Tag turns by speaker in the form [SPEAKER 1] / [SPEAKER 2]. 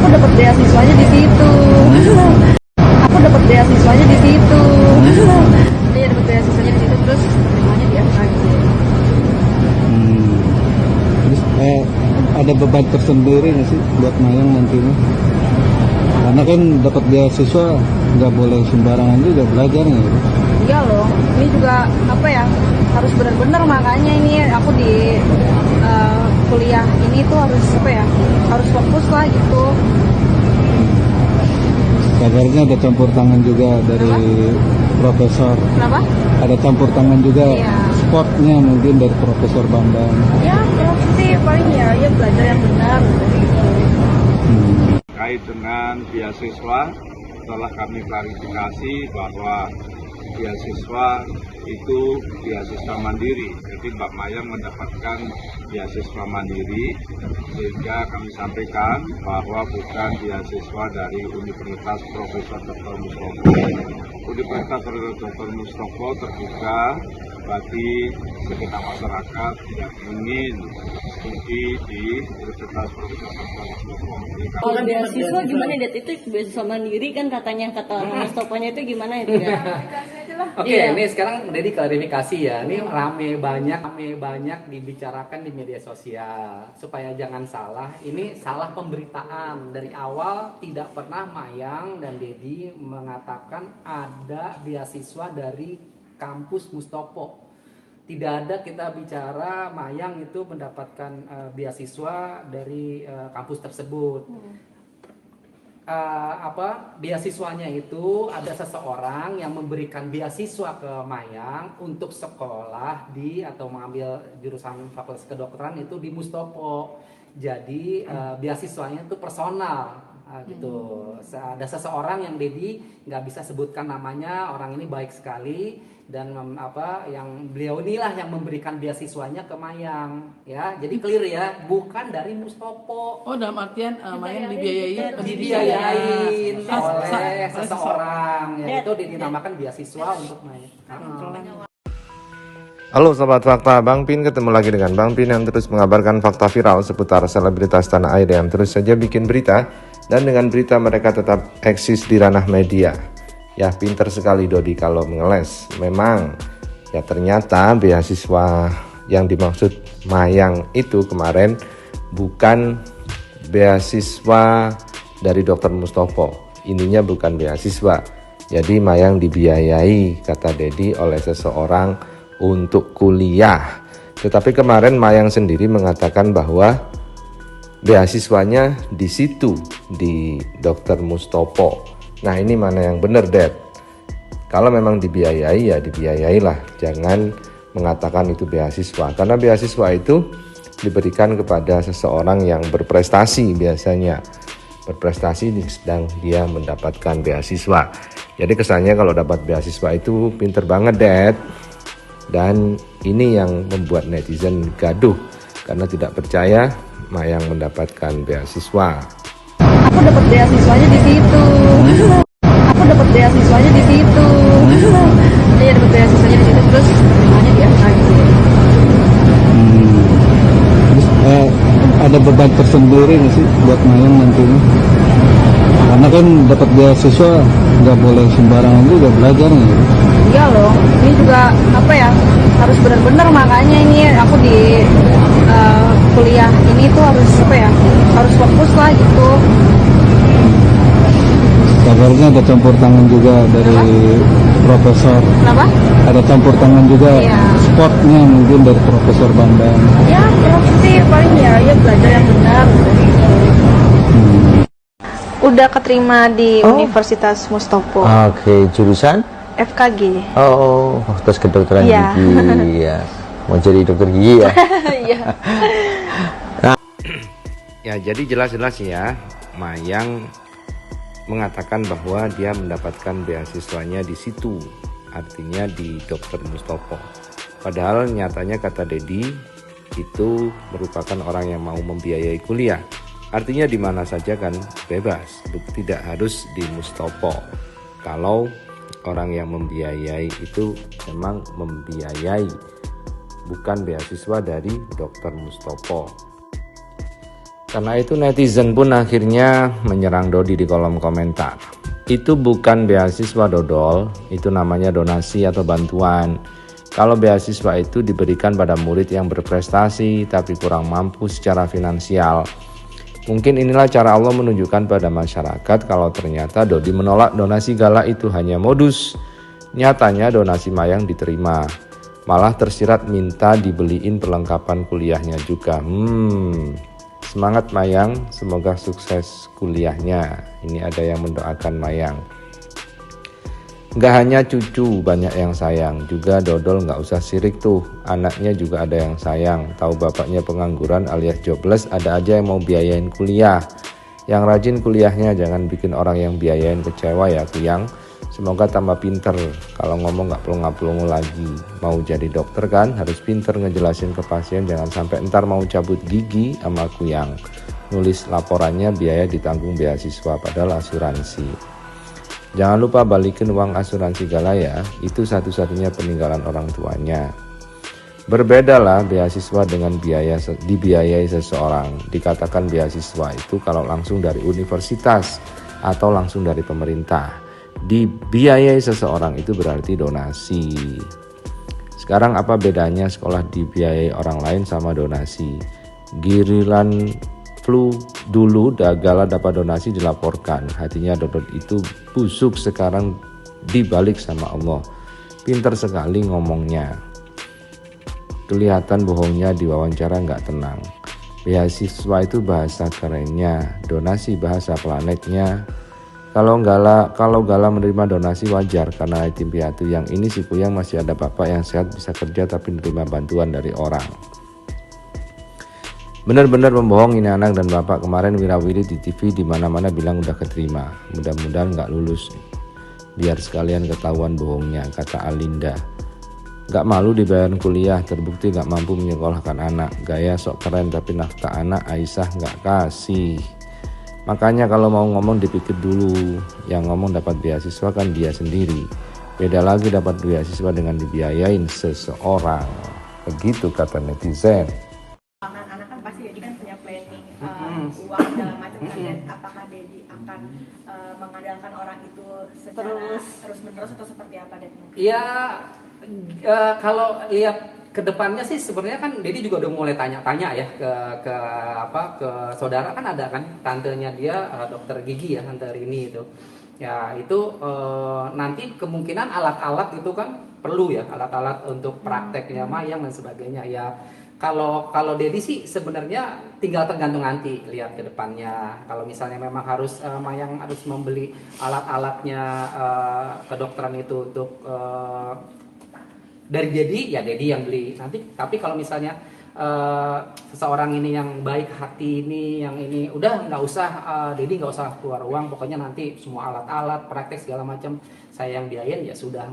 [SPEAKER 1] Aku dapat beasiswanya di situ. Aku dapat beasiswanya di situ. Iya, dapat beasiswanya di situ, terus keterimanya di FKG.
[SPEAKER 2] Terus ada beban tersendiri nggak sih buat Mayang nantinya? Karena kan dapat beasiswa nggak boleh sembarangan juga belajarnya.
[SPEAKER 1] Iya loh, ini juga apa ya, harus benar-benar, makanya ini aku di kuliah ini tuh harus apa ya, harus fokus lah gitu.
[SPEAKER 2] Kabarnya ada campur tangan juga dari profesor.
[SPEAKER 1] Kenapa?
[SPEAKER 2] Ada campur tangan juga
[SPEAKER 1] Iya.
[SPEAKER 2] sportnya mungkin dari Profesor Bambang.
[SPEAKER 1] Ya pasti paling ya belajar yang benar.
[SPEAKER 3] Terkait dengan beasiswa, telah kami klarifikasi bahwa beasiswa itu beasiswa mandiri. Jadi Mbak Mayang mendapatkan beasiswa mandiri, sehingga kami sampaikan bahwa bukan beasiswa dari Universitas Profesor Dr. Mustopo. Universitas Profesor Dr. Mustopo terbuka bagi segenap masyarakat yang ingin studi di Universitas Profesor Dr. Mustopo.
[SPEAKER 4] Kalau beasiswa gimana, Det? Itu beasiswa mandiri kan katanya, kata Mustoponya itu gimana itu ya?
[SPEAKER 5] Oke,
[SPEAKER 4] Iya.
[SPEAKER 5] ini sekarang Dedi klarifikasi ya. Ini rame banyak dibicarakan di media sosial. Supaya jangan salah, ini salah pemberitaan. Dari awal tidak pernah Mayang dan Dedi mengatakan ada beasiswa dari kampus Mustopo. Tidak ada kita bicara Mayang itu mendapatkan beasiswa dari kampus tersebut. Beasiswanya itu ada seseorang yang memberikan beasiswa ke Mayang untuk sekolah di atau mengambil jurusan fakultas kedokteran itu di Mustopo. Jadi beasiswanya itu personal gitu. Ada seseorang yang Dedi nggak bisa sebutkan namanya, orang ini baik sekali dan yang beliau inilah yang memberikan beasiswanya ke Mayang ya. Jadi clear ya, bukan dari Mustopo.
[SPEAKER 6] Oh, dalam artian Mayang dibiayai
[SPEAKER 5] Dibiayain oleh seseorang ya, itu dinamakan beasiswa untuk Mayang.
[SPEAKER 7] Halo Sobat Fakta, Bang Pin ketemu lagi dengan Bang Pin yang terus mengabarkan fakta viral seputar selebritas tanah air yang terus saja bikin berita, dan dengan berita mereka tetap eksis di ranah media. Ya, pinter sekali Dodi kalau mengeles. Memang ya, ternyata beasiswa yang dimaksud Mayang itu kemarin bukan beasiswa dari Dr. Mustopo. Ininya bukan beasiswa. Jadi Mayang dibiayai, kata Dedi, oleh seseorang untuk kuliah. Tetapi kemarin Mayang sendiri mengatakan bahwa beasiswanya di situ, di Dr. Mustopo. Nah, ini mana yang benar, Dad? Kalau memang dibiayai ya dibiayailah, jangan mengatakan itu beasiswa. Karena beasiswa itu diberikan kepada seseorang yang berprestasi biasanya. Berprestasi sedang dia mendapatkan beasiswa. Jadi kesannya kalau dapat beasiswa itu pinter banget, Dad. Dan ini yang membuat netizen gaduh karena tidak percaya Mayang mendapatkan beasiswa.
[SPEAKER 1] Aku dapat beasiswanya di situ. Aku dapat beasiswanya di situ. Iya, dapat beasiswanya di situ, terus keterimanya di FKG.
[SPEAKER 2] Terus ada beban tersendiri nggak sih buat Mayang nantinya? Karena kan dapat beasiswa nggak boleh sembarangan juga belajarnya.
[SPEAKER 1] Iya loh, ini juga apa ya, harus benar-benar, makanya ini aku di kuliah ini tuh harus apa ya, harus fokus lah gitu.
[SPEAKER 2] Kabarnya ada campur tangan juga dari profesor.
[SPEAKER 1] Kenapa?
[SPEAKER 2] Ada campur tangan juga
[SPEAKER 1] Iya.
[SPEAKER 2] sportnya mungkin dari Profesor Bambang.
[SPEAKER 1] Ya pasti paling ya belajar yang benar. Udah keterima di Universitas Mustopo.
[SPEAKER 8] Oke, jurusan?
[SPEAKER 1] FKG.
[SPEAKER 8] Oh, Fakultas Kedokteran
[SPEAKER 1] Iya.
[SPEAKER 8] Gigi ya. Mau jadi dokter gigi ya?
[SPEAKER 1] Iya.
[SPEAKER 7] Ya, jadi jelas-jelas ya, Mayang mengatakan bahwa dia mendapatkan beasiswanya di situ, artinya di Dr. Mustopo. Padahal nyatanya, kata Dedi, itu merupakan orang yang mau membiayai kuliah. Artinya di mana saja kan bebas, tidak harus di Mustopo. Kalau orang yang membiayai itu memang membiayai, bukan beasiswa dari Dr. Mustopo. Karena itu netizen pun akhirnya menyerang Dodi di kolom komentar. Itu bukan beasiswa dodol, itu namanya donasi atau bantuan. Kalau beasiswa itu diberikan pada murid yang berprestasi tapi kurang mampu secara finansial. Mungkin inilah cara Allah menunjukkan pada masyarakat kalau ternyata Dodi menolak donasi gala itu hanya modus. Nyatanya donasi Mayang diterima. Malah tersirat minta dibeliin perlengkapan kuliahnya juga. Semangat Mayang, semoga sukses kuliahnya. Ini ada yang mendoakan Mayang. Gak hanya cucu banyak yang sayang, juga dodol gak usah sirik tuh. Anaknya juga ada yang sayang. Tahu bapaknya pengangguran alias jobless, ada aja yang mau biayain kuliah. Yang rajin kuliahnya, jangan bikin orang yang biayain kecewa ya Kuyang. Semoga tambah pinter, kalau ngomong gak pelongo-pelongo lagi. Mau jadi dokter kan, harus pinter ngejelasin ke pasien, jangan sampai ntar mau cabut gigi sama Kuyang. Nulis laporannya biaya ditanggung beasiswa padahal asuransi. Jangan lupa balikin uang asuransi gala ya, itu satu-satunya peninggalan orang tuanya. Berbedalah beasiswa dengan dibiayai seseorang. Dikatakan beasiswa itu kalau langsung dari universitas atau langsung dari pemerintah. Dibiayai seseorang itu berarti donasi. Sekarang apa bedanya sekolah dibiayai orang lain sama donasi? Giliran flu dulu Gala dapat donasi dilaporkan, hatinya Dodot itu busuk, sekarang dibalik sama Allah. Pinter sekali ngomongnya, kelihatan bohongnya di wawancara nggak tenang. Beasiswa itu bahasa kerennya, donasi bahasa planetnya. Kalau Gala menerima donasi wajar karena yatim piatu. Yang ini si Kuyang masih ada bapak yang sehat bisa kerja tapi menerima bantuan dari orang. Benar-benar membohong ini anak dan bapak. Kemarin wirawiri di TV di mana-mana bilang udah keterima. Mudah-mudahan nggak lulus. Biar sekalian ketahuan bohongnya, kata Alinda. Gak malu dibayar kuliah, terbukti gak mampu menyekolahkan anak. Gaya sok keren tapi nafkah anak Aisyah gak kasih. Makanya kalau mau ngomong dipikir dulu. Yang ngomong dapat beasiswa kan dia sendiri. Beda lagi dapat beasiswa dengan dibiayain seseorang. Begitu kata netizen.
[SPEAKER 9] Anak-anak kan pasti Dedi kan punya planning uang segala macam kan, dan apakah Dedi akan mengandalkan orang itu secara terus menerus atau seperti apa Dedi?
[SPEAKER 5] Ya kalau lihat ke depannya sih sebenarnya kan Dedi juga udah mulai tanya-tanya ya ke saudara, kan ada kan tantenya dia dokter gigi ya, tante Rini itu. Ya itu nanti kemungkinan alat-alat itu kan perlu ya, alat-alat untuk prakteknya Mayang dan sebagainya ya. Kalau Dedi sih sebenarnya tinggal tergantung nanti lihat ke depannya. Kalau misalnya memang harus Mayang harus membeli alat-alatnya kedokteran itu untuk dari Dedi, ya Dedi yang beli nanti. Tapi kalau misalnya seseorang ini yang baik hati ini, yang ini udah nggak usah Dedi nggak usah keluar uang, pokoknya nanti semua alat-alat praktek segala macam saya yang biayain ya sudah.